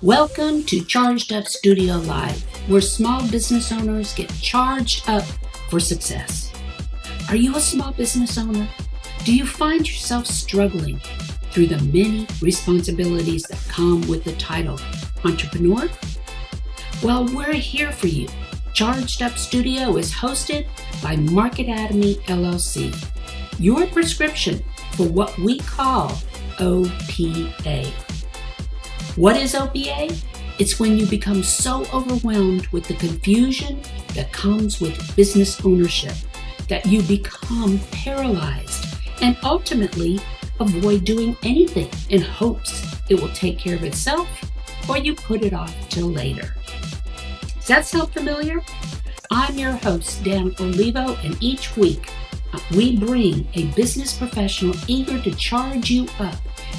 Welcome to Charged Up Studio Live, where small business owners get charged up for success. Are you a small business owner? Do you find yourself struggling through the many responsibilities that come with the title entrepreneur? Well, we're here for you. Charged Up Studio is hosted by Market Atomy LLC, your prescription for what we call OPA. What is OPA? It's when you become so overwhelmed with the confusion that comes with business ownership that you become paralyzed and ultimately avoid doing anything in hopes it will take care of itself, or you put it off till later. Does that sound familiar? I'm your host, Dan Olivo, and each week we bring a business professional eager to charge you up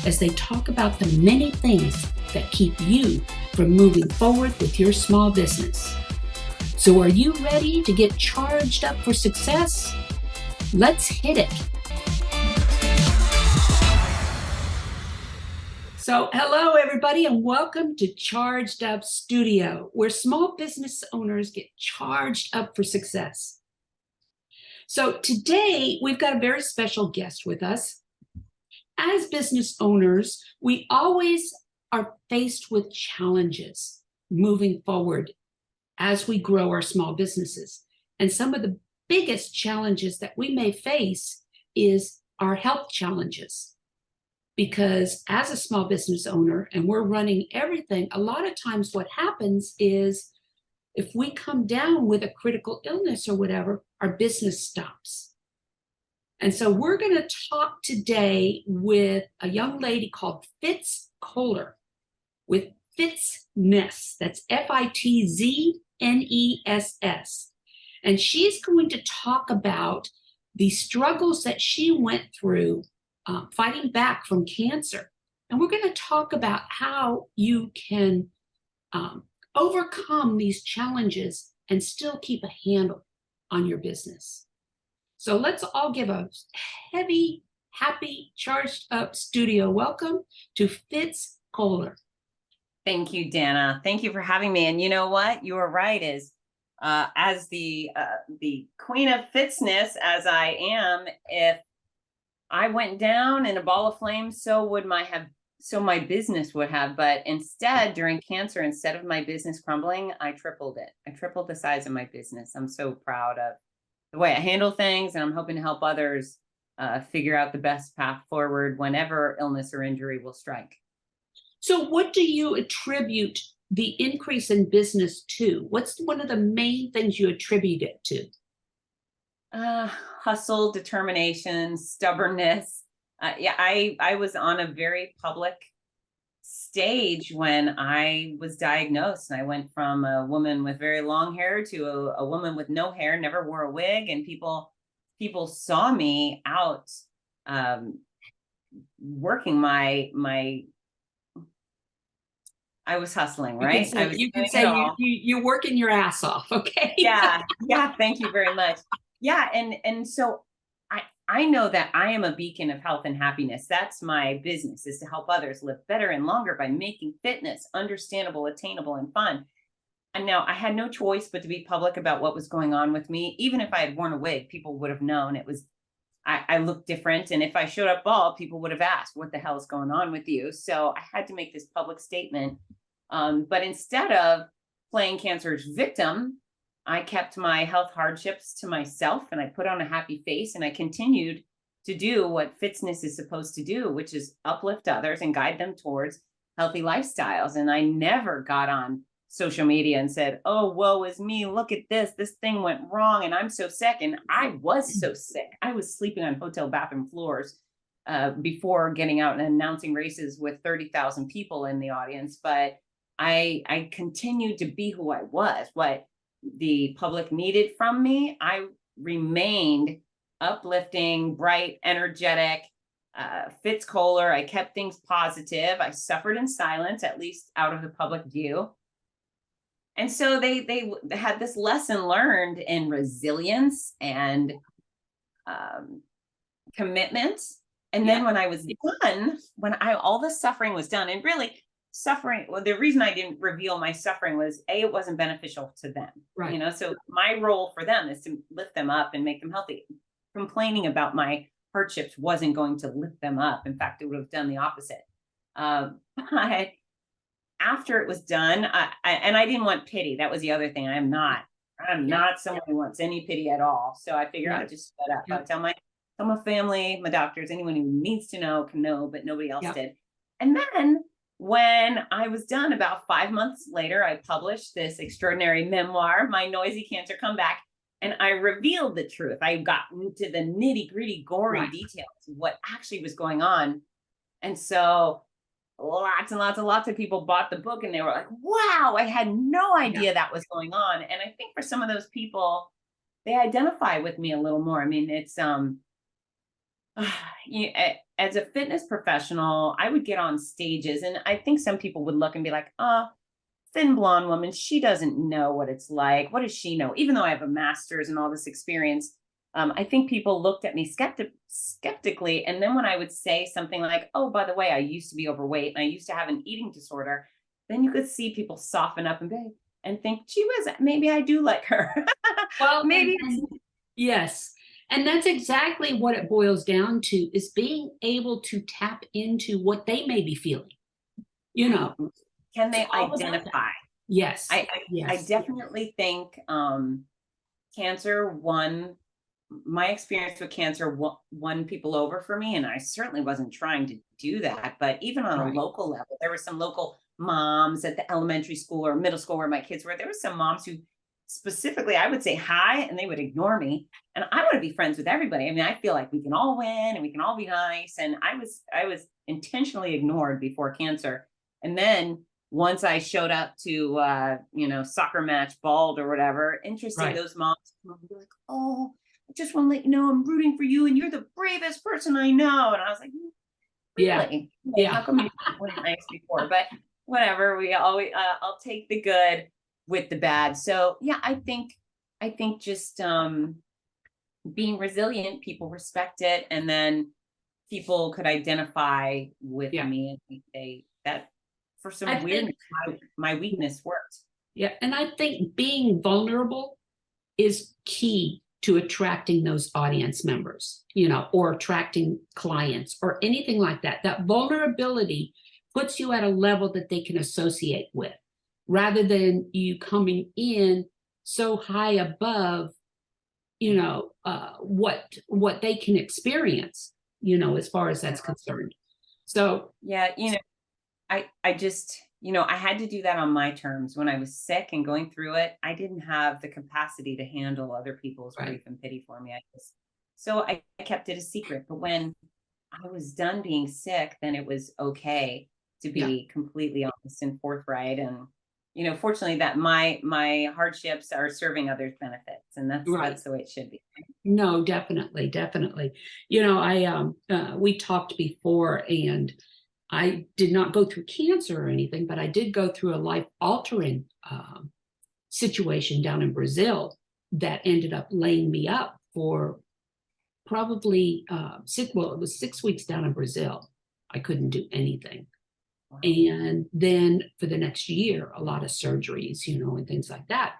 as they talk about the many things that keep you from moving forward with your small business. So are you ready to get charged up for success? Let's hit it. So hello everybody and welcome to Charged Up Studio, where small business owners get charged up for success. So today we've got a very special guest with us. As business owners, we always are faced with challenges moving forward as we grow our small businesses. And some of the biggest challenges that we may face is our health challenges. Because as a small business owner, and we're running everything, a lot of times what happens is if we come down with a critical illness or whatever, our business stops. And so we're going to talk today with a young lady called Fitz Koehler with Fitzness. That's Fitzzness. And she's going to talk about the struggles that she went through fighting back from cancer. And we're going to talk about how you can overcome these challenges and still keep a handle on your business. So let's all give a heavy, happy, charged up studio welcome to Fitz Koehler. Thank you, Dana. Thank you for having me. And you know what? You are right. As the queen of Fitzness, as I am, if I went down in a ball of flames, so my business would have. But instead, during cancer, instead of my business crumbling, I tripled it. I tripled the size of my business. I'm so proud of the way I handle things, and I'm hoping to help others figure out the best path forward whenever illness or injury will strike. So what do you attribute the increase in business to? What's one of the main things you attribute it to? Hustle, determination, stubbornness. I was on a very public stage when I was diagnosed, and I went from a woman with very long hair to a woman with no hair, never wore a wig, and people saw me out working my I was hustling, right? You can say you're working your ass off, okay? Yeah. Thank you very much. Yeah, and so I know that I am a beacon of health and happiness. That's my business, is to help others live better and longer by making fitness understandable, attainable, and fun. And now I had no choice but to be public about what was going on with me. Even if I had worn a wig, people would have known it was, I looked different. And if I showed up bald, people would have asked, what the hell is going on with you? So I had to make this public statement. But instead of playing cancer's victim, I kept my health hardships to myself, and I put on a happy face, and I continued to do what Fitzness is supposed to do, which is uplift others and guide them towards healthy lifestyles. And I never got on social media and said, oh, woe is me. Look at this thing went wrong and I'm so sick. And I was so sick. I was sleeping on hotel bathroom floors before getting out and announcing races with 30,000 people in the audience. But I continued to be who I was, what the public needed from me. I remained uplifting, bright, energetic, Fitz Koehler. I kept things positive. I suffered in silence, at least out of the public view. And so they had this lesson learned in resilience and commitment. And then when I was done, all the suffering was done, and really suffering. Well, the reason I didn't reveal my suffering was it wasn't beneficial to them. Right. So my role for them is to lift them up and make them healthy. Complaining about my hardships wasn't going to lift them up. In fact, it would have done the opposite. But after it was done, and I didn't want pity. That was the other thing. I'm not someone who wants any pity at all. So I figured I'd just shut up. I'll tell my family, my doctors, anyone who needs to know can know, but nobody else did. And then when I was done, about 5 months later, I published this extraordinary memoir, My Noisy Cancer Comeback, and I revealed the truth. I got into the nitty gritty, gory details of what actually was going on. And so lots and lots of people bought the book, and they were like, wow, I had no idea that was going on. And I think for some of those people, they identify with me a little more. I mean, it's, as a fitness professional, I would get on stages, and I think some people would look and be like, thin blonde woman, she doesn't know what it's like. What does she know? Even though I have a master's and all this experience, I think people looked at me skeptically. And then when I would say something like, oh, by the way, I used to be overweight and I used to have an eating disorder, then you could see people soften up and think, gee whiz, maybe I do like her. Well, maybe. Yes. And that's exactly what it boils down to, is being able to tap into what they may be feeling. Can they identify? Yes. I definitely think cancer my experience with cancer won people over for me. And I certainly wasn't trying to do that. But even on a local level, there were some local moms at the elementary school or middle school where my kids were. There were some moms who specifically, I would say hi and they would ignore me. And I want to be friends with everybody. I mean, I feel like we can all win and we can all be nice. And I was intentionally ignored before cancer. And then once I showed up to, soccer match, bald or whatever, interesting, those moms would be like, oh, I just want to let you know I'm rooting for you and you're the bravest person I know. And I was like, really? Yeah. How come you weren't nice before? But whatever, we always, I'll take the good with the bad. So yeah, I think just being resilient, people respect it. And then people could identify with me and think that for some weirdness, my weakness worked. Yeah. And I think being vulnerable is key to attracting those audience members, or attracting clients or anything like that. That vulnerability puts you at a level that they can associate with, rather than you coming in so high above, what they can experience, as far as that's concerned. So yeah, I just, I had to do that on my terms. When I was sick and going through it, I didn't have the capacity to handle other people's grief and pity for me. So I kept it a secret. But when I was done being sick, then it was okay to be completely honest and forthright. And, fortunately that my hardships are serving others benefits, and that's the way it should be. No, definitely. We talked before, and I did not go through cancer or anything, but I did go through a life-altering situation down in Brazil that ended up laying me up for probably it was 6 weeks down in Brazil. I couldn't do anything. Wow. And then for the next year, a lot of surgeries, and things like that.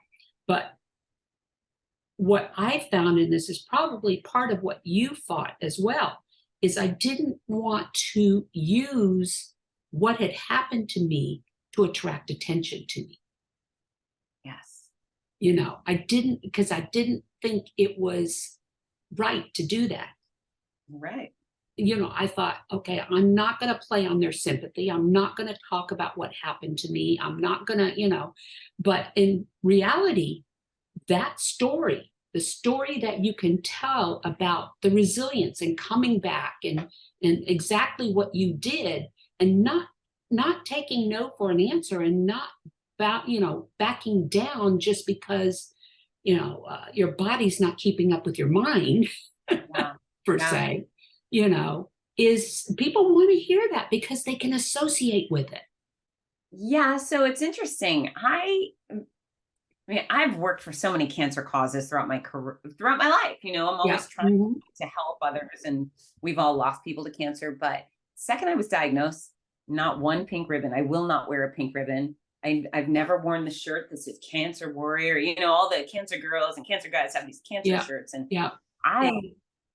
But what I found, and this is probably part of what you fought as well, is I didn't want to use what had happened to me to attract attention to me. Yes. I didn't, because I didn't think it was right to do that. Right. I thought, okay, I'm not going to play on their sympathy. I'm not going to talk about what happened to me. I'm not going to, but in reality, that story, the story that you can tell about the resilience and coming back and exactly what you did, and not taking no for an answer, and not backing down just because, your body's not keeping up with your mind per se, is people want to hear that because they can associate with it. Yeah. So it's interesting. I mean, I've worked for so many cancer causes throughout my career, throughout my life. I'm always trying to help others, and we've all lost people to cancer. But second I was diagnosed, not one pink ribbon. I will not wear a pink ribbon. I've never worn the shirt that says cancer warrior. You know, all the cancer girls and cancer guys have these cancer Yeah. shirts. And Yeah. I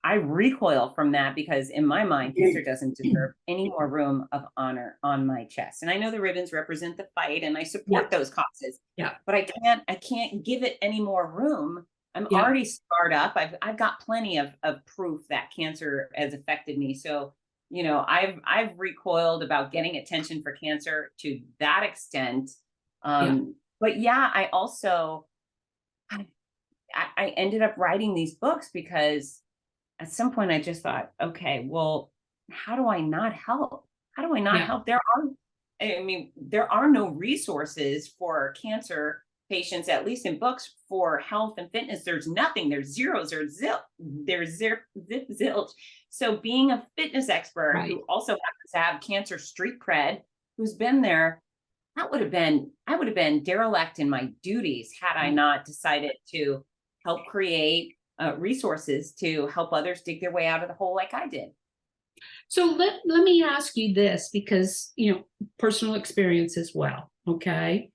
I recoil from that because in my mind, cancer doesn't deserve any more room of honor on my chest. And I know the ribbons represent the fight and I support those causes. Yeah. But I can't give it any more room. I'm Yeah. already scarred up. I've got plenty of proof that cancer has affected me. So, you know, I've recoiled about getting attention for cancer to that extent. But yeah, I also I ended up writing these books because at some point I just thought, okay, well, how do I not help? How do I not Yeah. help? I mean, there are no resources for cancer patients, at least in books for health and fitness. There's nothing. There's zeros or there's zip, zilch. So being a fitness expert who also happens to have cancer street cred, who's been there, I would have been derelict in my duties had I not decided to help create resources to help others dig their way out of the hole like I did. So let me ask you this, because, you know, personal experience as well. Okay.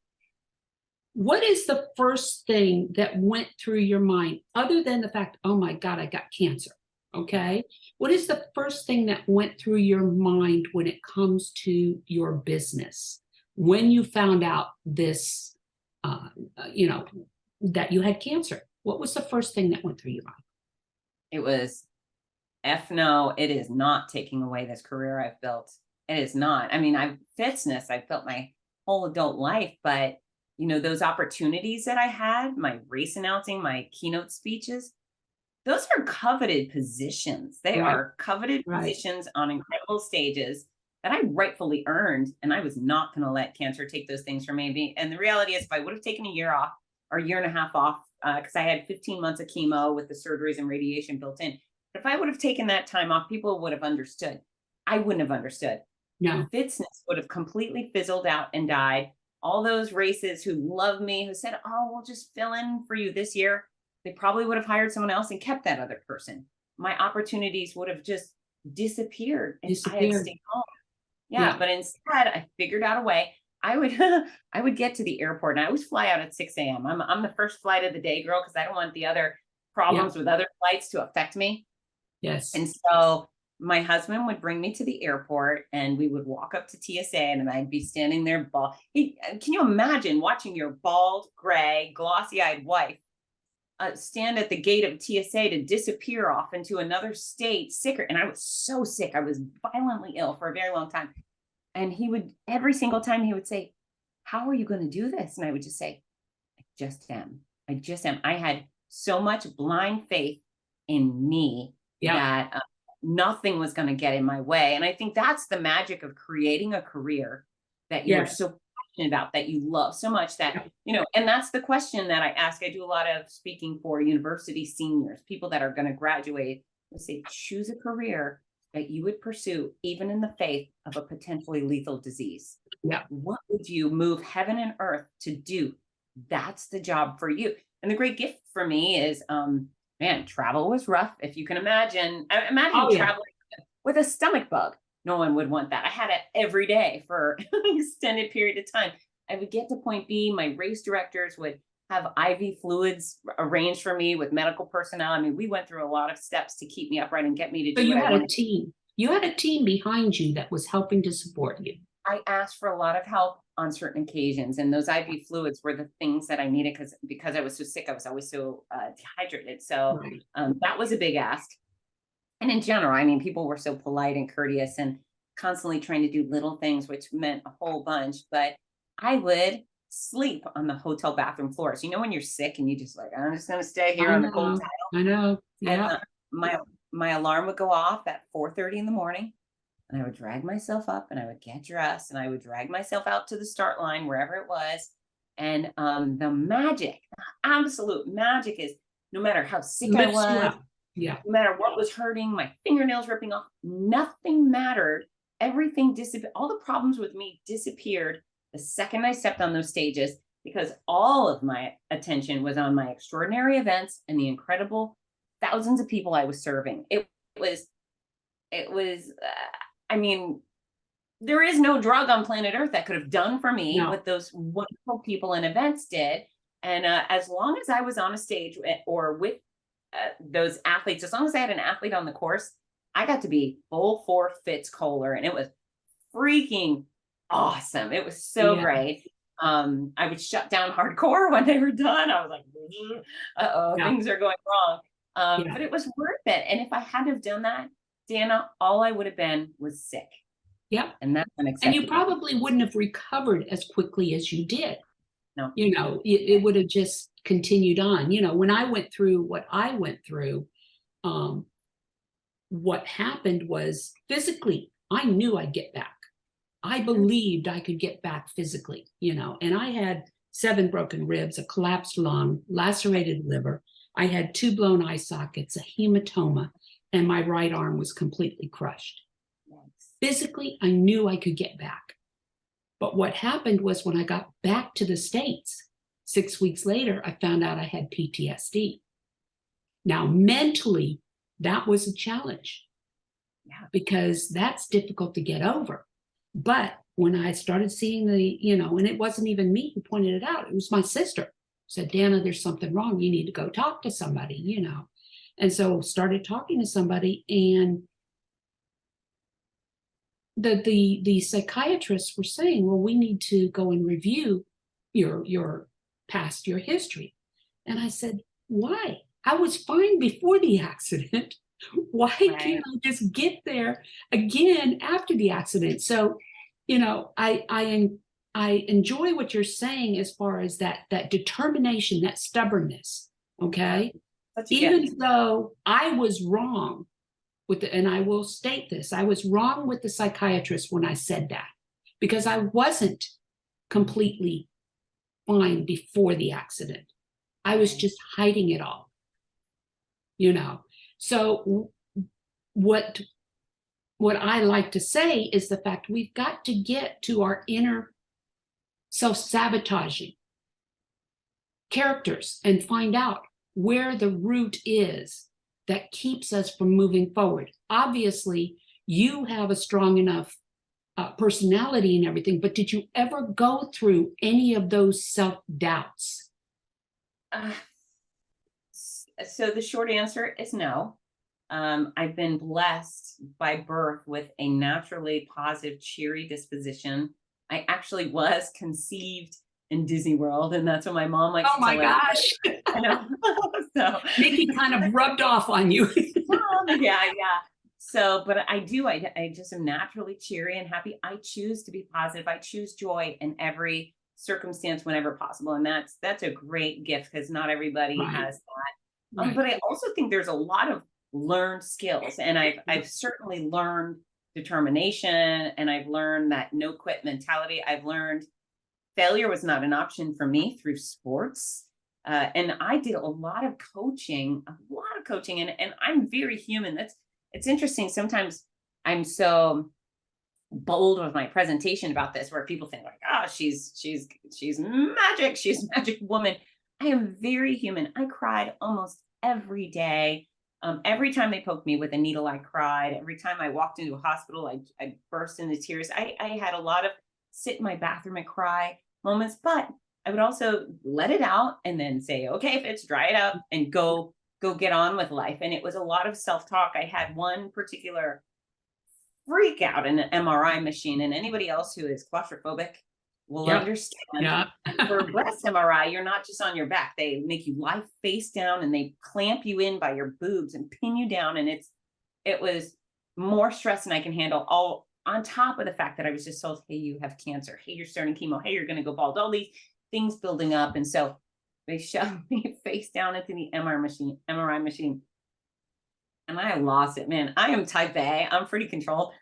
What is the first thing that went through your mind other than the fact, oh my God, I got cancer? Okay. What is the first thing that went through your mind when it comes to your business? When you found out this, you know, that you had cancer, what was the first thing that went through your mind? It was, F no, it is not taking away this career I've built. It is not. I mean, I've built my whole adult life, but you know, those opportunities that I had, my race announcing, my keynote speeches, those are coveted positions. They are coveted positions on incredible stages that I rightfully earned. And I was not going to let cancer take those things from me. And the reality is, if I would have taken a year off or a year and a half off, because I had 15 months of chemo with the surgeries and radiation built in, if I would have taken that time off, people would have understood. I wouldn't have understood. No. Fitzness would have completely fizzled out and died. All those races who loved me, who said, oh, we'll just fill in for you this year, they probably would have hired someone else and kept that other person. My opportunities would have just disappeared if I had stayed home. Yeah, but instead I figured out a way. I would get to the airport, and I always fly out at 6 a.m. I'm the first flight of the day girl because I don't want the other problems with other flights to affect me. Yes. And so my husband would bring me to the airport and we would walk up to TSA and I'd be standing there bald. Can you imagine watching your bald, gray, glossy-eyed wife stand at the gate of TSA to disappear off into another state sicker? And I was so sick. I was violently ill for a very long time. And he would, every single time he would say, how are you going to do this? And I would just say, I just am. I just am. I had so much blind faith in me that nothing was going to get in my way. And I think that's the magic of creating a career that you are so passionate about, that you love so much that, you know, and that's the question that I ask. I do a lot of speaking for university seniors, people that are going to graduate. I say, choose a career that you would pursue, even in the face of a potentially lethal disease. Yeah. What would you move heaven and earth to do? That's the job for you. And the great gift for me is, man, travel was rough. If you can imagine, traveling with a stomach bug. No one would want that. I had it every day for an extended period of time. I would get to point B. My race directors would have IV fluids arranged for me with medical personnel. I mean, we went through a lot of steps to keep me upright and get me to do what I wanted. So you had a team. You had a team behind you that was helping to support you. I asked for a lot of help on certain occasions, and those IV fluids were the things that I needed because I was so sick. I was always so dehydrated. So that was a big ask. And in general, I mean, people were so polite and courteous and constantly trying to do little things, which meant a whole bunch. But I would sleep on the hotel bathroom floors. You know, when you're sick and you just like, I'm just going to stay here on the cold tile. I know. Yeah. And my alarm would go off at 4:30 in the morning. And I would drag myself up and I would get dressed and I would drag myself out to the start line, wherever it was. And the magic, the absolute magic is, no matter how sick I was, no matter what was hurting, my fingernails ripping off, nothing mattered. Everything disappeared. All the problems with me disappeared the second I stepped on those stages, because all of my attention was on my extraordinary events and the incredible thousands of people I was serving. It was, I mean, there is no drug on planet Earth that could have done for me No. what those wonderful people and events did. And as long as I was on a stage or with those athletes, as long as I had an athlete on the course, I got to be full for Fitz Koehler, and it was freaking awesome. It was so Yeah. great. I would shut down hardcore when they were done. I was like, uh-oh, Yeah. things are going wrong. Yeah. But it was worth it. And if I hadn't have done that, Dana, all I would have been was sick. Yep. And that's And unacceptable. you probably wouldn't have recovered as quickly as you did. No. It would have just continued on. When I went through what I went through, what happened was physically, I knew I'd get back. I believed I could get back physically, and I had 7 broken ribs, a collapsed lung, lacerated liver. I had 2 blown eye sockets, a hematoma, and my right arm was completely crushed. Physically, I knew I could get back. But what happened was when I got back to the States, 6 weeks later, I found out I had PTSD. Now, mentally, that was a challenge because that's difficult to get over. But when I started seeing and it wasn't even me who pointed it out, it was my sister. Said, Dana, there's something wrong. You need to go talk to somebody, And so started talking to somebody, and the psychiatrists were saying, well, we need to go and review your past, your history. And I said, why? I was fine before the accident. Why can't I just get there again after the accident? So, I enjoy what you're saying as far as that determination, that stubbornness. Okay. Even though I was wrong and I will state this, I was wrong with the psychiatrist when I said that, because I wasn't completely fine before the accident. I was just hiding it all, So what I like to say is the fact we've got to get to our inner self-sabotaging characters and find out where the root is that keeps us from moving forward. Obviously, you have a strong enough personality and everything, but did you ever go through any of those self-doubts? So the short answer is no. I've been blessed by birth with a naturally positive, cheery disposition. I actually was conceived in Disney World, and that's what my mom likes to tell me. Oh my gosh. I know. So Mickey kind of rubbed off on you. Yeah. So, but I just am naturally cheery and happy. I choose to be positive. I choose joy in every circumstance whenever possible. And that's a great gift, because not everybody has that. But I also think there's a lot of learned skills, and I've certainly learned determination, and I've learned that no quit mentality. I've learned failure was not an option for me through sports. And I did a lot of coaching, and I'm very human. It's interesting. Sometimes I'm so bold with my presentation about this, where people think like, oh, she's magic. She's a magic woman. I am very human. I cried almost every day. Every time they poked me with a needle, I cried. Every time I walked into a hospital, I burst into tears. I had a lot of sit in my bathroom and cry moments, but I would also let it out and then say, okay, Fitz, dry it up and go get on with life. And it was a lot of self-talk. I had one particular freak out in an MRI machine, and anybody else who is claustrophobic will understand. For breast MRI, you're not just on your back. They make you lie face down, and they clamp you in by your boobs and pin you down. And it was more stress than I can handle, all on top of the fact that I was just told, hey, you have cancer. Hey, you're starting chemo. Hey, you're going to go bald. All these things building up. And so they shoved me face down into the MRI machine. And I lost it, man. I am type A. I'm pretty controlled.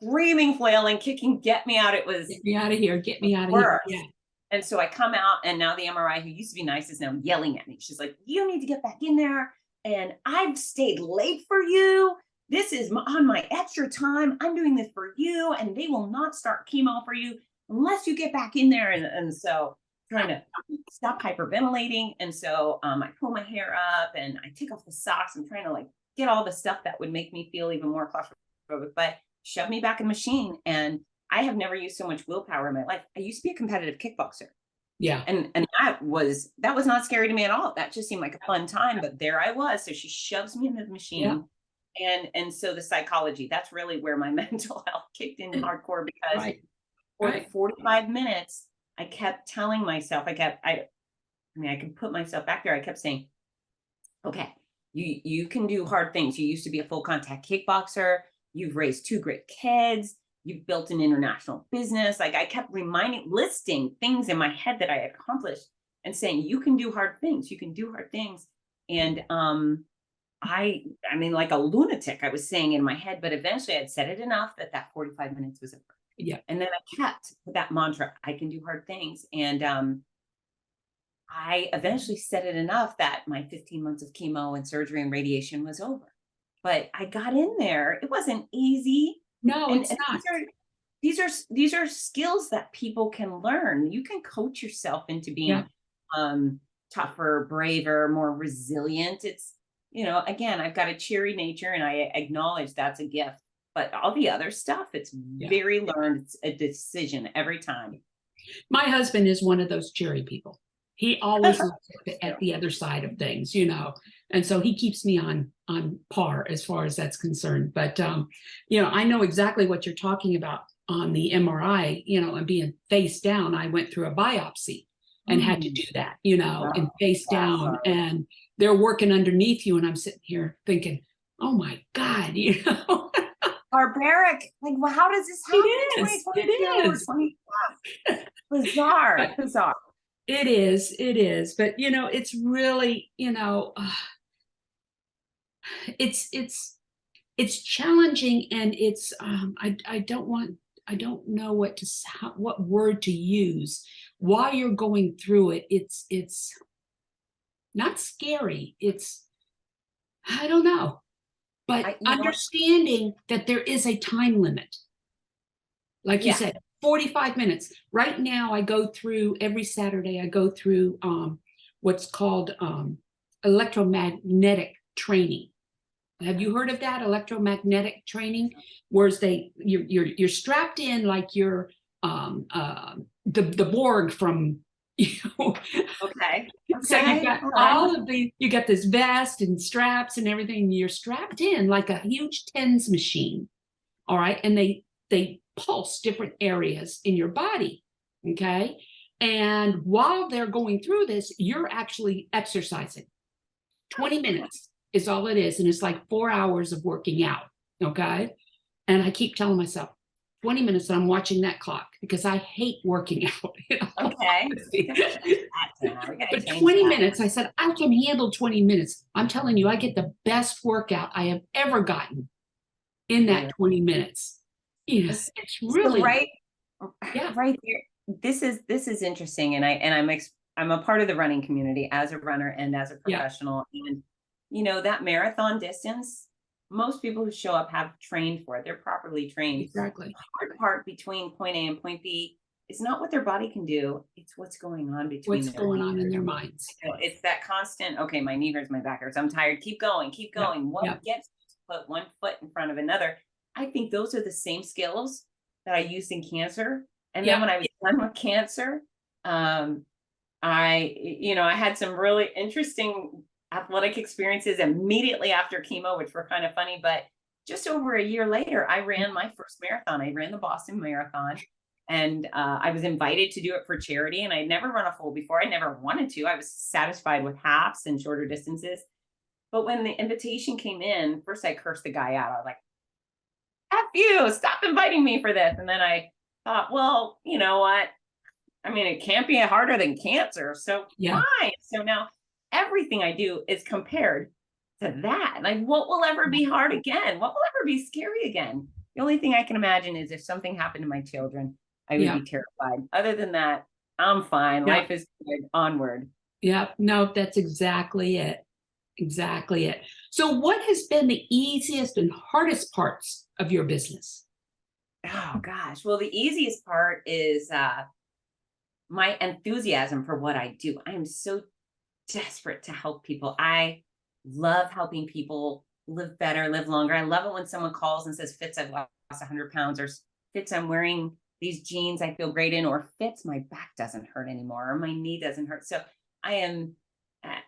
Screaming, flailing, kicking, get me out. It was get me out of here. Get me out of here. Yeah. And so I come out, and now the MRI, who used to be nice, is now yelling at me. She's like, you need to get back in there. And I've stayed late for you. This is on my extra time. I'm doing this for you. And they will not start chemo for you unless you get back in there. And so trying to stop hyperventilating. And so I pull my hair up and I take off the socks. I'm trying to like get all the stuff that would make me feel even more claustrophobic. But shoved me back in the machine. And I have never used so much willpower in my life. I used to be a competitive kickboxer. Yeah. And that was not scary to me at all. That just seemed like a fun time, but there I was. So she shoves me into the machine. And so the psychology, that's really where my mental health kicked in hardcore, because for the 45 minutes, I kept telling myself, I can put myself back there. I kept saying, okay, you can do hard things. You used to be a full contact kickboxer. You've raised 2 great kids. You've built an international business. Like, I kept listing things in my head that I had accomplished and saying, you can do hard things. You can do hard things. And I mean, like a lunatic, I was saying in my head, but eventually I'd said it enough that 45 minutes was over. Yeah. And then I kept that mantra, I can do hard things. And I eventually said it enough that my 15 months of chemo and surgery and radiation was over. But I got in there. It wasn't easy. No, it's not. These are skills that people can learn. You can coach yourself into being tougher, braver, more resilient. It's, again, I've got a cheery nature, and I acknowledge that's a gift. But all the other stuff, it's very learned. It's a decision every time. My husband is one of those cheery people. He always looks at the other side of things, and so he keeps me on par as far as that's concerned. But I know exactly what you're talking about on the MRI, and being face down. I went through a biopsy and had to do that, and face down, and they're working underneath you, and I'm sitting here thinking, oh my God, Barbaric. Like, well, how does this happen? It is. Bizarre. It is. But, it's really, it's challenging, and it's, I don't know what word to use while you're going through it. It's not scary. I don't know, but understanding that there is a time limit. Like you said, 45 minutes. Right now, I go through every Saturday, I go through what's called electromagnetic training. Have you heard of that? Electromagnetic training, whereas you're strapped in like you're the Borg from, Okay. So you've got you got this vest and straps and everything. And you're strapped in like a huge TENS machine. All right. And they pulse different areas in your body. Okay. And while they're going through this, you're actually exercising. 20 minutes is all it is. And it's like 4 hours of working out. Okay. And I keep telling myself, 20 minutes, and I'm watching that clock because I hate working out. Okay. But 20 minutes, I said, I can handle 20 minutes. I'm telling you, I get the best workout I have ever gotten in that 20 minutes. It's really so right there. This is interesting. And I'm a part of the running community as a runner and as a professional. And, that marathon distance, most people who show up have trained for it. They're properly trained. Exactly. The hard part between point A and point B is not what their body can do. It's what's going on between in their minds. It's that constant, okay, my knee hurts, my back hurts, I'm tired. Keep going. What gets you to put one foot in front of another? I think those are the same skills that I used in cancer. And then when I was done with cancer, I had some really interesting athletic experiences immediately after chemo, which were kind of funny. But just over a year later, I ran my first marathon. I ran the Boston Marathon, and I was invited to do it for charity. And I'd never run a full before. I never wanted to. I was satisfied with halves and shorter distances. But when the invitation came in, first I cursed the guy out. I was like, F you, stop inviting me for this. And then I thought, well, you know what? I mean, it can't be harder than cancer. So fine. So now everything I do is compared to that. Like, what will ever be hard again? What will ever be scary again? The only thing I can imagine is if something happened to my children, I would be terrified. Other than that, I'm fine. Life is good. Onward. Yeah. No, that's exactly it. Exactly it. So what has been the easiest and hardest parts of your business? Oh, gosh. Well, the easiest part is my enthusiasm for what I do. I am so desperate to help people. I love helping people live better, live longer. I love it when someone calls and says, Fitz, I've lost 100 pounds, or Fitz, I'm wearing these jeans I feel great in, or Fitz, my back doesn't hurt anymore, or my knee doesn't hurt. So I am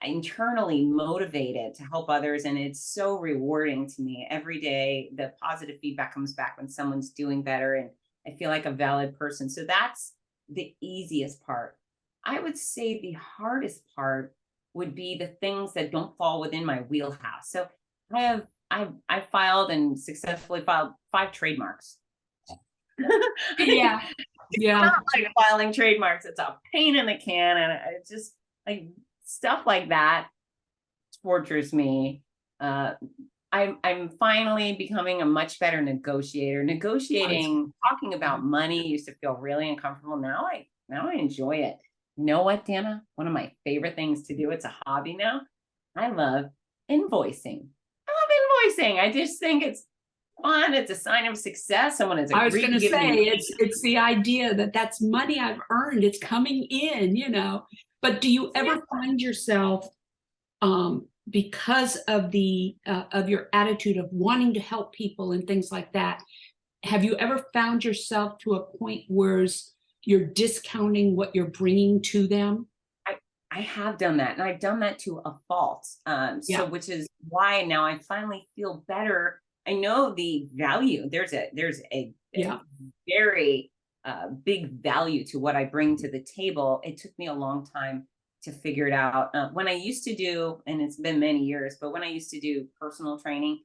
internally motivated to help others. And it's so rewarding to me every day. The positive feedback comes back when someone's doing better, and I feel like a valid person. So that's the easiest part. I would say the hardest part would be the things that don't fall within my wheelhouse. So I filed and successfully filed 5 trademarks. Yeah. Yeah. Not like filing trademarks. It's a pain in the can. And it's just like stuff like that tortures me. I'm finally becoming a much better negotiator. Negotiating, talking about money used to feel really uncomfortable. Now I enjoy it. You know what, Dana? One of my favorite things to do, it's a hobby now. I love invoicing. I just think it's fun. It's a sign of success. Someone has agreed. I was going to say it's the idea that that's money I've earned. It's coming in, you know. But do you ever find yourself, because of the of your attitude of wanting to help people and things like that, have you ever found yourself to a point where you're discounting what you're bringing to them? I have done that, and I've done that to a fault. So which is why now I finally feel better. I know the value. There's a very big value to what I bring to the table. It took me a long time to figure it out. When I used to do, and it's been many years, but when I used to do personal training,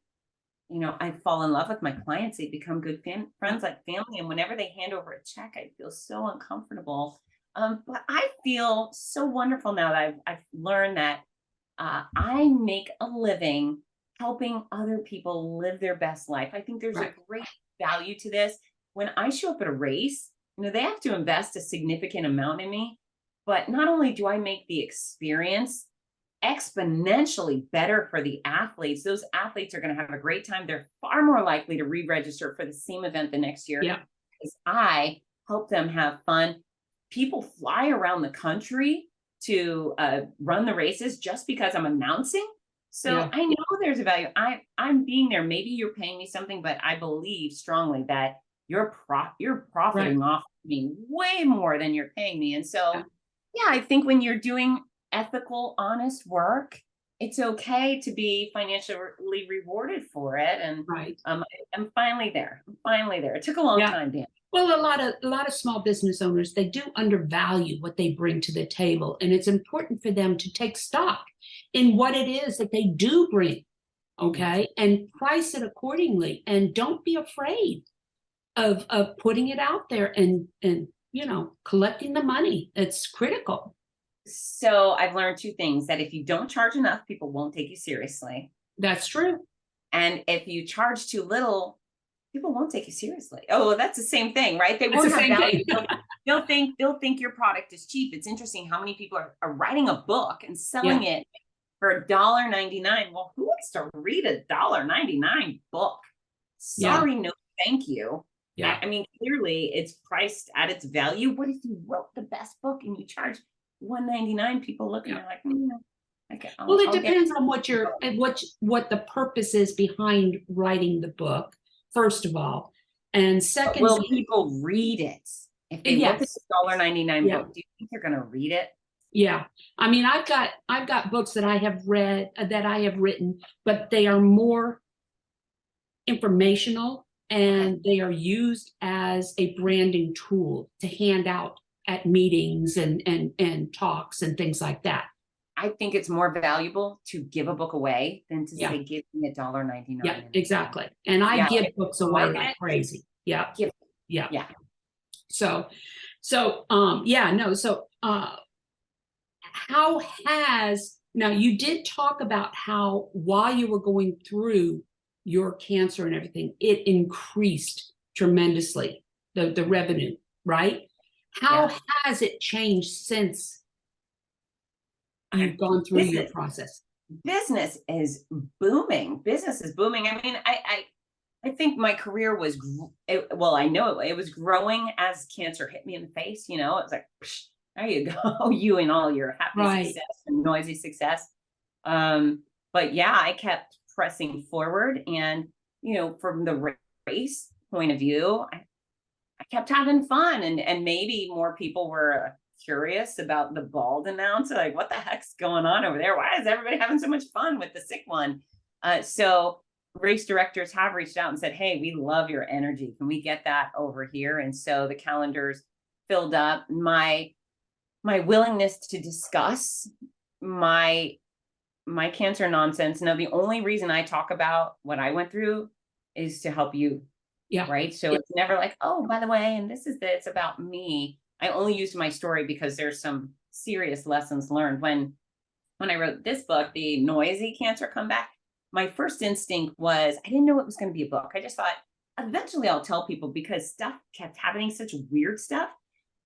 you know, I fall in love with my clients. They become good friends, like family. And whenever they hand over a check, I feel so uncomfortable. But I feel so wonderful now that I've learned that I make a living helping other people live their best life. I think there's a great value to this. When I show up at a race, you know, they have to invest a significant amount in me, but not only do I make the experience exponentially better for the athletes, those athletes are going to have a great time. They're far more likely to re-register for the same event the next year because I help them have fun. People fly around the country to run the races just because I'm announcing. So I know there's a value. I'm being there. Maybe you're paying me something, but I believe strongly that you're profiting off me way more than you're paying me. And so, I think when you're doing ethical, honest work, it's okay to be financially rewarded for it. And I'm finally there. It took a long time, Dan. Well, a lot of small business owners, they do undervalue what they bring to the table. And it's important for them to take stock in what it is that they do bring, and price it accordingly. And don't be afraid of putting it out there and you know, collecting the money. It's critical. So I've learned 2 things: that if you don't charge enough, people won't take you seriously. That's true. And if you charge too little, people won't take you seriously. Oh, well, that's the same thing, right? They won't have value. They'll think your product is cheap. It's interesting how many people are writing a book and selling it for $1.99. Well, who wants to read a $1.99 book? Sorry, no, thank you. I mean, clearly it's priced at its value. What if you wrote the best book and you charge $1.99? People look and they're like, okay. Well, it depends on what the purpose is behind writing the book, first of all, and second, will people read it? If they look at the $1.99 book, do you think they're going to read it? Yeah, I mean, I've got books that I have read, that I have written, but they are more informational, and they are used as a branding tool to hand out at meetings and talks and things like that. I think it's more valuable to give a book away than to say, give me $1.99. Yeah, exactly. And I give books away like crazy. Yeah. So how now you did talk about how while you were going through your cancer and everything, it increased tremendously, the revenue, right? How has it changed since you've gone through your process? Business is booming. I mean, I think my career was, I know it was growing as cancer hit me in the face. You know, it's like, there you go, you and all your happy success and noisy success. But I kept pressing forward, and, you know, from the race, point of view, I kept having fun, and maybe more people were curious about the bald announcer. Like, what the heck's going on over there? Why is everybody having so much fun with the sick one? So race directors have reached out and said, hey, we love your energy. Can we get that over here? And so the calendars filled up. My willingness to discuss my cancer nonsense. Now, the only reason I talk about what I went through is to help you. Yeah. Right. So it's never like, oh, by the way, and this is it's about me. I only used my story because there's some serious lessons learned. When I wrote this book, The Noisy Cancer Comeback, my first instinct was I didn't know it was going to be a book. I just thought eventually I'll tell people, because stuff kept happening, such weird stuff.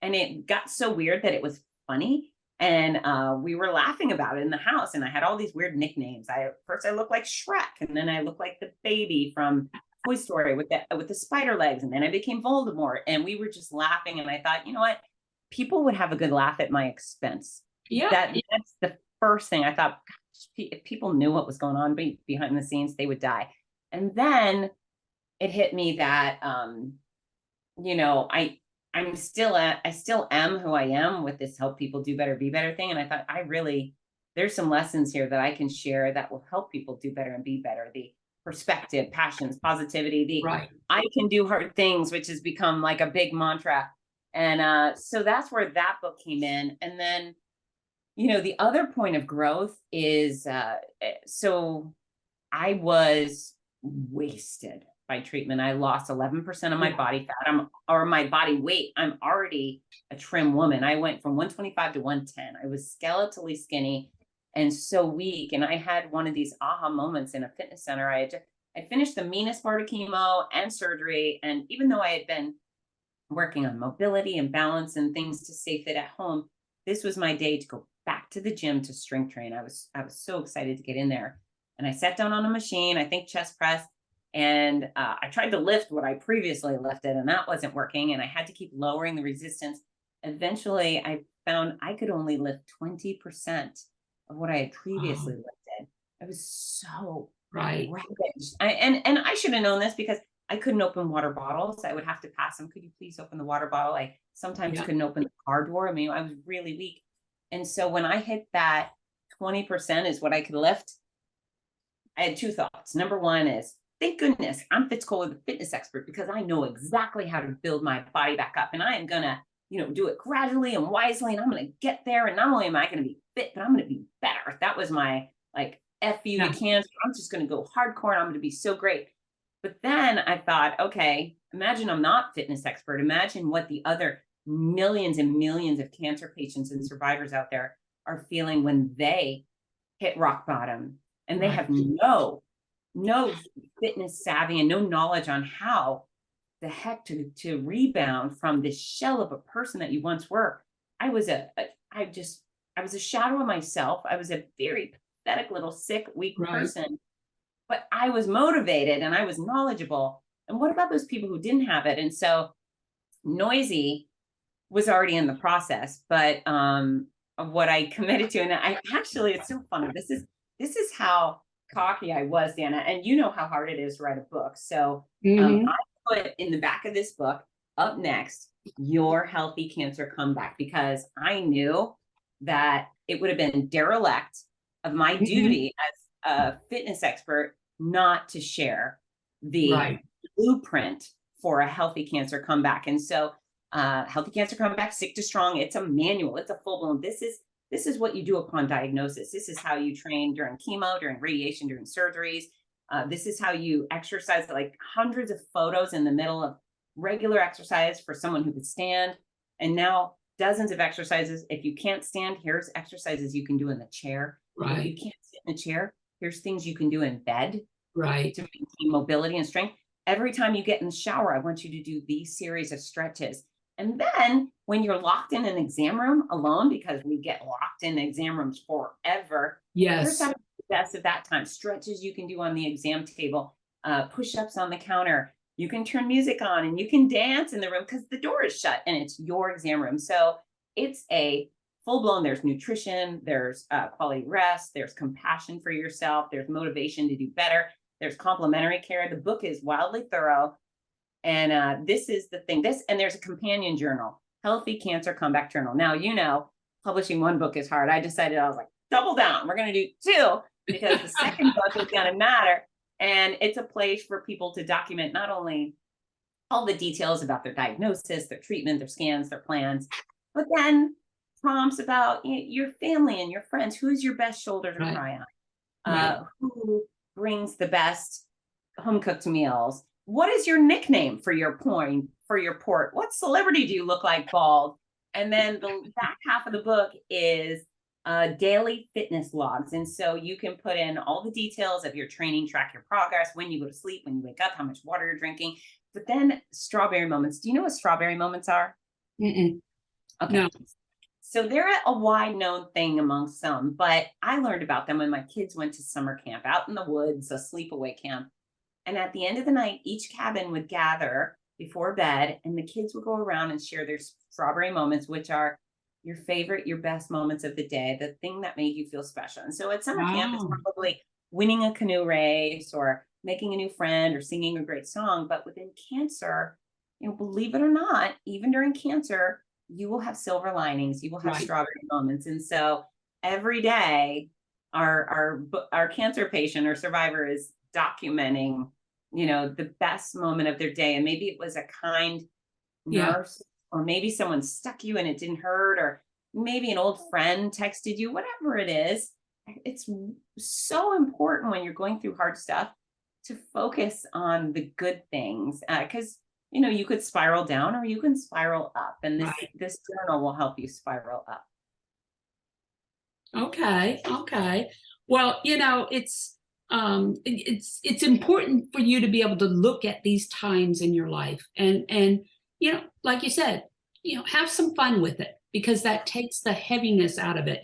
And it got so weird that it was funny. And we were laughing about it in the house. And I had all these weird nicknames. First I looked like Shrek, and then I looked like the baby from Toy Story with the spider legs, and then I became Voldemort, and we were just laughing. And I thought, you know what, people would have a good laugh at my expense. Yeah, that's the first thing I thought. Gosh, if people knew what was going on behind the scenes, they would die. And then it hit me that you know, I still am who I am with this help people do better, be better thing. And I thought, there's some lessons here that I can share that will help people do better and be better. The perspective, passions, positivity, right. I can do hard things, which has become like a big mantra. And so that's where that book came in. And then, you know, the other point of growth is, so I was wasted by treatment. I lost 11% of my body fat, or my body weight. I'm already a trim woman. I went from 125 to 110. I was skeletally skinny and so weak. And I had one of these aha moments in a fitness center. I finished the meanest part of chemo and surgery. And even though I had been working on mobility and balance and things to stay fit at home, this was my day to go back to the gym to strength train. I was so excited to get in there. And I sat down on a machine, I think chest press, and I tried to lift what I previously lifted, and that wasn't working. And I had to keep lowering the resistance. Eventually, I found I could only lift 20% of what I had previously lifted. I was so ravaged. And I should have known this, because I couldn't open water bottles. I would have to pass them. Could you please open the water bottle? I sometimes couldn't open the car door. I mean, I was really weak. And so when I hit that 20% is what I could lift, I had two thoughts. Number one is, thank goodness I'm Fitz Koehler, the fitness expert, because I know exactly how to build my body back up. And I am going to, you know, do it gradually and wisely. And I'm going to get there. And not only am I going to be fit, but I'm going to be better. That was my like, F you to cancer. I'm just going to go hardcore and I'm going to be so great. But then I thought, okay, imagine I'm not fitness expert. Imagine what the other millions and millions of cancer patients and survivors out there are feeling when they hit rock bottom and they have no fitness savvy and no knowledge on how the heck to rebound from this shell of a person that you once were. I was a shadow of myself. I was a very pathetic little sick, weak person, but I was motivated and I was knowledgeable. And what about those people who didn't have it? And so Noisy was already in the process, but of what I committed to, and it's so funny. This is how cocky I was, Dana, and you know how hard it is to write a book. So I put in the back of this book, up next, Your Healthy Cancer Comeback, because I knew that it would have been derelict of my duty as a fitness expert not to share the blueprint for a healthy cancer comeback. And so Healthy Cancer Comeback, Sick to Strong, it's a manual, it's a full-blown, this is what you do upon diagnosis. This is how you train during chemo, during radiation, during surgeries. This is how you exercise, like hundreds of photos in the middle of regular exercise for someone who could stand. And now dozens of exercises. If you can't stand, here's exercises you can do in the chair. If you can't sit in the chair, here's things you can do in bed to maintain mobility and strength. Every time you get in the shower, I want you to do these series of stretches. And then when you're locked in an exam room alone, because we get locked in exam rooms forever. Here's how to do the best of that time. Stretches you can do on the exam table, push-ups on the counter. You can turn music on and you can dance in the room because the door is shut and it's your exam room. So it's a full-blown, there's nutrition, there's quality rest, there's compassion for yourself, there's motivation to do better, there's complementary care. The book is wildly thorough. And this is the thing. And there's a companion journal, Healthy Cancer Comeback Journal. Now, publishing one book is hard. I decided, I was like, double down. We're going to do two, because the second book is going to matter. And it's a place for people to document not only all the details about their diagnosis, their treatment, their scans, their plans, but then prompts about your family and your friends. Who's your best shoulder to cry on? Who brings the best home cooked meals? What is your nickname for your port? What celebrity do you look like bald? And then the back half of the book is daily fitness logs. And so you can put in all the details of your training, track your progress, when you go to sleep, when you wake up, how much water you're drinking. But then strawberry moments. Do you know what strawberry moments are? Mm-mm. Okay. No. So they're a wide known thing among some, but I learned about them when my kids went to summer camp out in the woods, a sleepaway camp. And at the end of the night, each cabin would gather before bed, and the kids would go around and share their strawberry moments, which are your favorite, your best moments of the day, the thing that made you feel special. And so at summer camp, it's probably winning a canoe race or making a new friend or singing a great song. But within cancer, believe it or not, even during cancer, you will have silver linings, you will have strawberry moments. And so every day, our cancer patient or survivor is documenting, the best moment of their day. And maybe it was a kind nurse, or maybe someone stuck you and it didn't hurt, or maybe an old friend texted you, whatever it is. It's so important when you're going through hard stuff to focus on the good things, because you could spiral down or you can spiral up, and this journal will help you spiral up. Okay. Well, it's important for you to be able to look at these times in your life and like you said, have some fun with it, because that takes the heaviness out of it.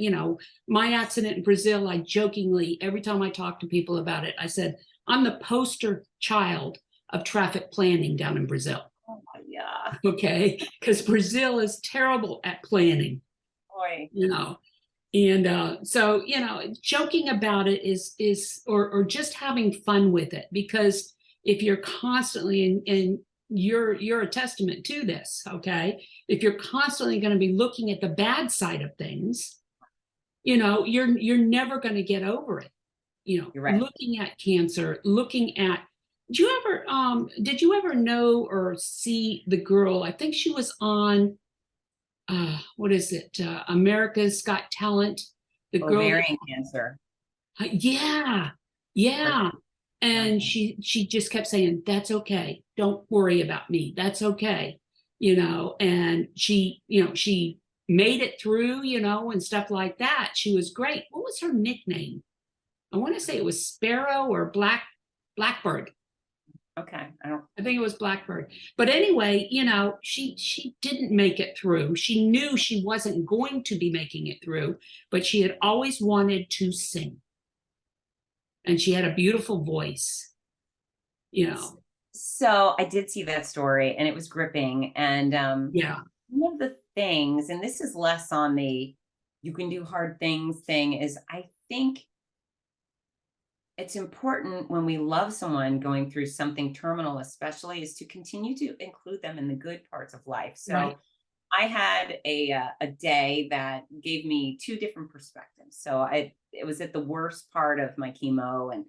My accident in Brazil, I jokingly, every time I talk to people about it, I said, I'm the poster child of traffic planning down in Brazil. Oh, yeah. Okay. Because Brazil is terrible at planning. Boy. And so, joking about it is or just having fun with it, because if you're constantly, and you're a testament to this, okay? If you're constantly going to be looking at the bad side of things, you're never going to get over it. You're right. Looking at cancer, did you ever know or see the girl? I think she was on what is it? America's Got Talent. The girl, ovarian cancer. Yeah. And she just kept saying, that's okay. Don't worry about me. That's okay. And she made it through, and stuff like that. She was great. What was her nickname? I want to say it was Sparrow or Blackbird. Okay. I think it was Blackbird. But anyway, she didn't make it through. She knew she wasn't going to be making it through, but she had always wanted to sing. And she had a beautiful voice, So I did see that story, and it was gripping. And one of the things, and this is less on the you can do hard things thing, is I think it's important when we love someone going through something terminal, especially, is to continue to include them in the good parts of life. So I had a day that gave me two different perspectives. So it was at the worst part of my chemo, and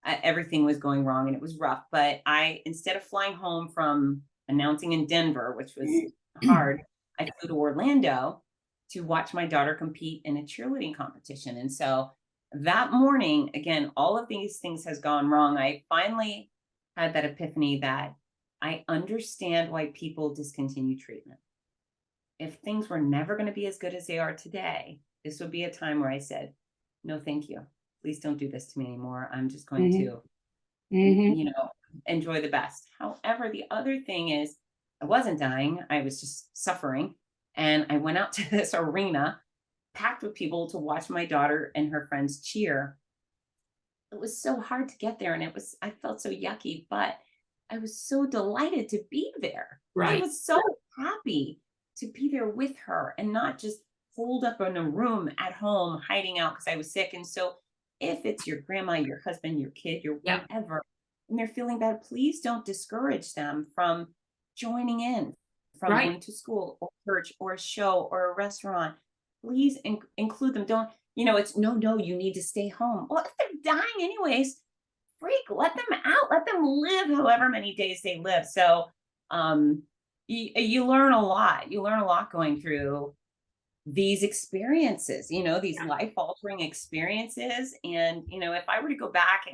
everything was going wrong, and it was rough. But instead of flying home from announcing in Denver, which was hard, I flew to Orlando to watch my daughter compete in a cheerleading competition. And so that morning, again, all of these things has gone wrong. I finally had that epiphany that I understand why people discontinue treatment. If things were never going to be as good as they are today, this would be a time where I said, no, thank you. Please don't do this to me anymore. I'm just going to, enjoy the best. However, the other thing is, I wasn't dying. I was just suffering. And I went out to this arena packed with people to watch my daughter and her friends cheer. It was so hard to get there, and I felt so yucky, but I was so delighted to be there. I was so happy to be there with her and not just holed up in a room at home hiding out because I was sick. And so if it's your grandma, your husband, your kid, your whatever, and they're feeling bad, please don't discourage them from joining in, from Right. going to school or church or a show or a restaurant. Please include them. Don't, it's no, you need to stay home. Well, if they're dying anyways, freak, let them out, let them live however many days they live. So you learn a lot. You learn a lot going through these experiences, these life altering experiences. And, if I were to go back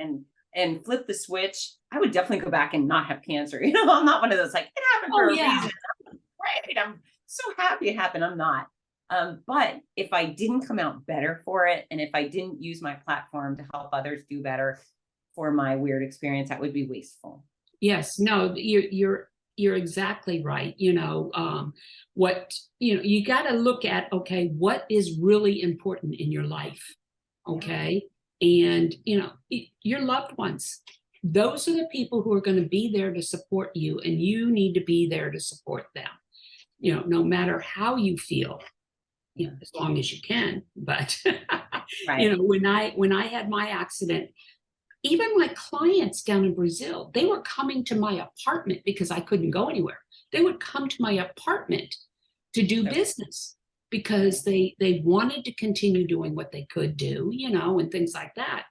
and flip the switch, I would definitely go back and not have cancer. I'm not one of those, like, it happened for Oh, a yeah. reason. Right. I'm so happy it happened. I'm not. But if I didn't come out better for it, and if I didn't use my platform to help others do better for my weird experience, that would be wasteful. Yes, no, you're exactly right. What, you got to look at, okay, what is really important in your life? Okay. And, your loved ones, those are the people who are going to be there to support you, and you need to be there to support them, no matter how you feel, as long as you can. But, Right. when I had my accident, even my clients down in Brazil, they were coming to my apartment because I couldn't go anywhere. They would come to my apartment to do business because they wanted to continue doing what they could do, and things like that.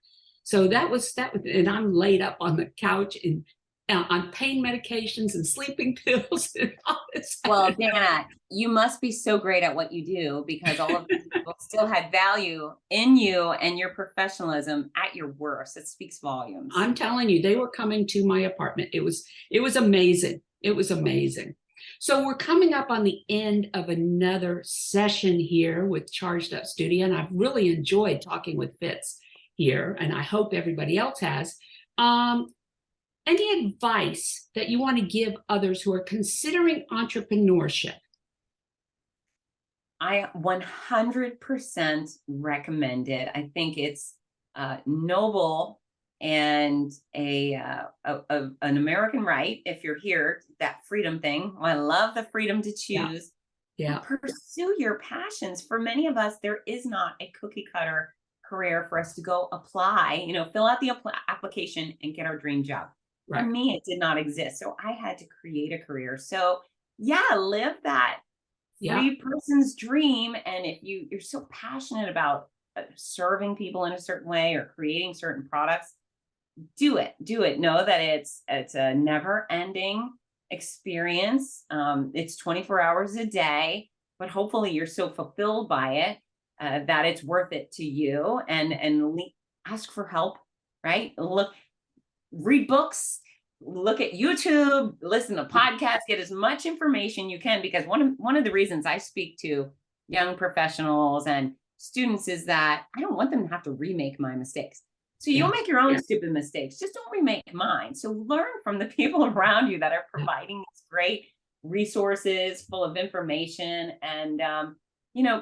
So that was, and I'm laid up on the couch and on pain medications and sleeping pills and all this. Well, Dana, you must be so great at what you do, because all of these people still had value in you and your professionalism at your worst. It speaks volumes. I'm telling you, they were coming to my apartment. It was amazing. It was amazing. So we're coming up on the end of another session here with Charged Up Studio, and I've really enjoyed talking with Fitz here, and I hope everybody else has. Any advice that you want to give others who are considering entrepreneurship? I 100% recommend it. I think it's noble and an American right. If you're here, that freedom thing. I love the freedom to choose. Yeah. Pursue your passions. For many of us, there is not a cookie cutter career for us to go apply, fill out the application and get our dream job. Right. For me, it did not exist. So I had to create a career. So yeah, live that free person's dream. And if you're so passionate about serving people in a certain way or creating certain products, do it. Know that it's a never ending experience. It's 24 hours a day, but hopefully you're so fulfilled by it that it's worth it to you. And ask for help, right? Read books, look at YouTube, listen to podcasts, get as much information you can, because one of the reasons I speak to young professionals and students is that I don't want them to have to remake my mistakes. So you'll make your own stupid mistakes. Just don't remake mine. So learn from the people around you that are providing these great resources full of information, and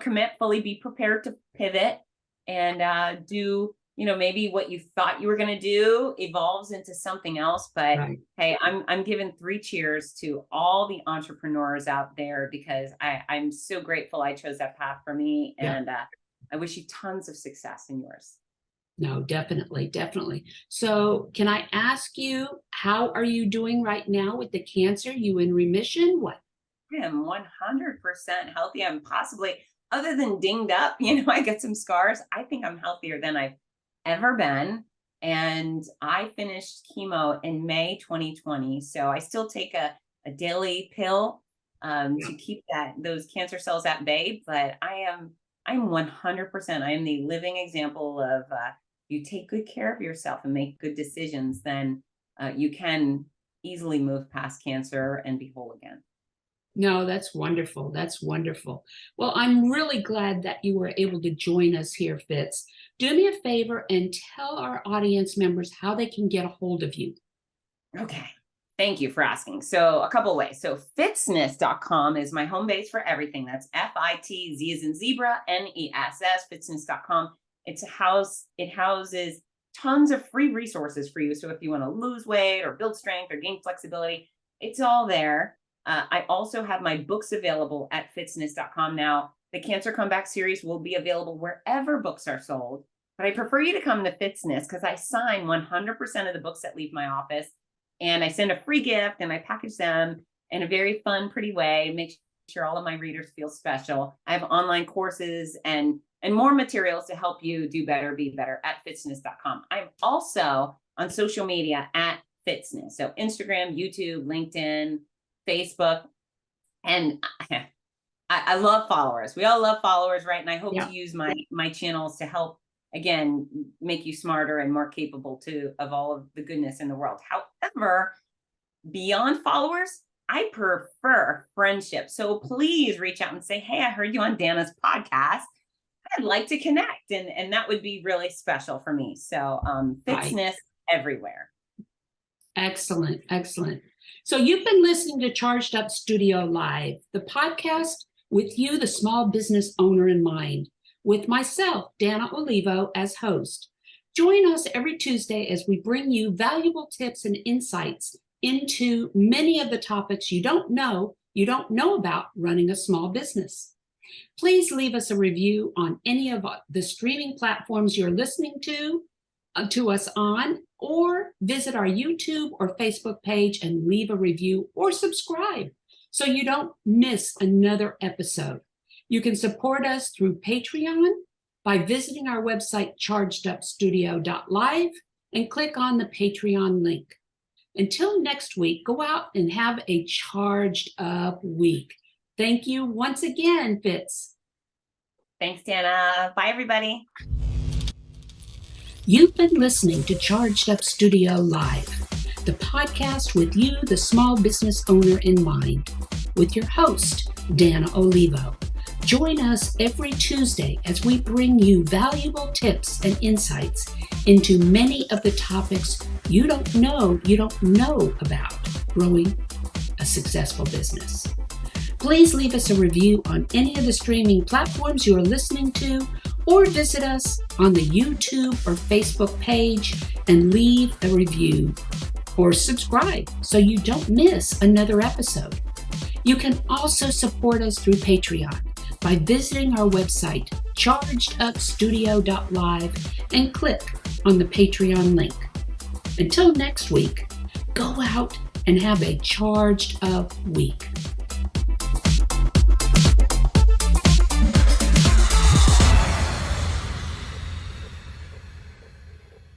commit fully, be prepared to pivot and do maybe what you thought you were going to do evolves into something else. But hey, I'm giving 3 cheers to all the entrepreneurs out there, because I'm so grateful I chose that path for me. And I wish you tons of success in yours. No, definitely. So can I ask you, how are you doing right now with the cancer? You in remission? What? I am 100% healthy. I'm possibly, other than dinged up, I got some scars. I think I'm healthier than I've ever been. And I finished chemo in May 2020. So I still take a daily pill to keep those cancer cells at bay. But I'm 100%. I am the living example of you take good care of yourself and make good decisions, then you can easily move past cancer and be whole again. No, that's wonderful. Well, I'm really glad that you were able to join us here, Fitz. Do me a favor and tell our audience members how they can get a hold of you. Okay. Thank you for asking. So a couple of ways. So fitzness.com is my home base for everything. That's FITZ as in zebra, NESS, fitzness.com. It houses tons of free resources for you. So if you want to lose weight or build strength or gain flexibility, it's all there. I also have my books available at fitzness.com now. The Cancer Comeback series will be available wherever books are sold. But I prefer you to come to Fitzness because I sign 100% of the books that leave my office, and I send a free gift and I package them in a very fun, pretty way, make sure all of my readers feel special. I have online courses and more materials to help you do better, be better at fitzness.com. I'm also on social media at Fitzness. So Instagram, YouTube, LinkedIn, Facebook. And I love followers. We all love followers, right? And I hope to use my channels to help, again, make you smarter and more capable of all of the goodness in the world. However, beyond followers, I prefer friendship. So please reach out and say, hey, I heard you on Dana's podcast. I'd like to connect. And that would be really special for me. So Fitzness everywhere. Excellent. Excellent. So you've been listening to Charged Up Studio Live, the podcast with you, the small business owner in mind, with myself, Dana Olivo, as host. Join us every Tuesday as we bring you valuable tips and insights into many of the topics you don't know about running a small business. Please leave us a review on any of the streaming platforms you're listening to us on, or visit our YouTube or Facebook page and leave a review or subscribe so you don't miss another episode. You can support us through Patreon by visiting our website, chargedupstudio.live, and click on the Patreon link. Until next week, go out and have a charged up week. Thank you once again, Fitz. Thanks, Dana. Bye, everybody. You've been listening to Charged Up Studio Live, the podcast with you, the small business owner in mind, with your host, Dana Olivo. Join us every Tuesday as we bring you valuable tips and insights into many of the topics you don't know about growing a successful business. Please leave us a review on any of the streaming platforms you are listening to, or visit us on the YouTube or Facebook page and leave a review or subscribe so you don't miss another episode. You can also support us through Patreon by visiting our website, chargedupstudio.live, and click on the Patreon link. Until next week, go out and have a charged up week.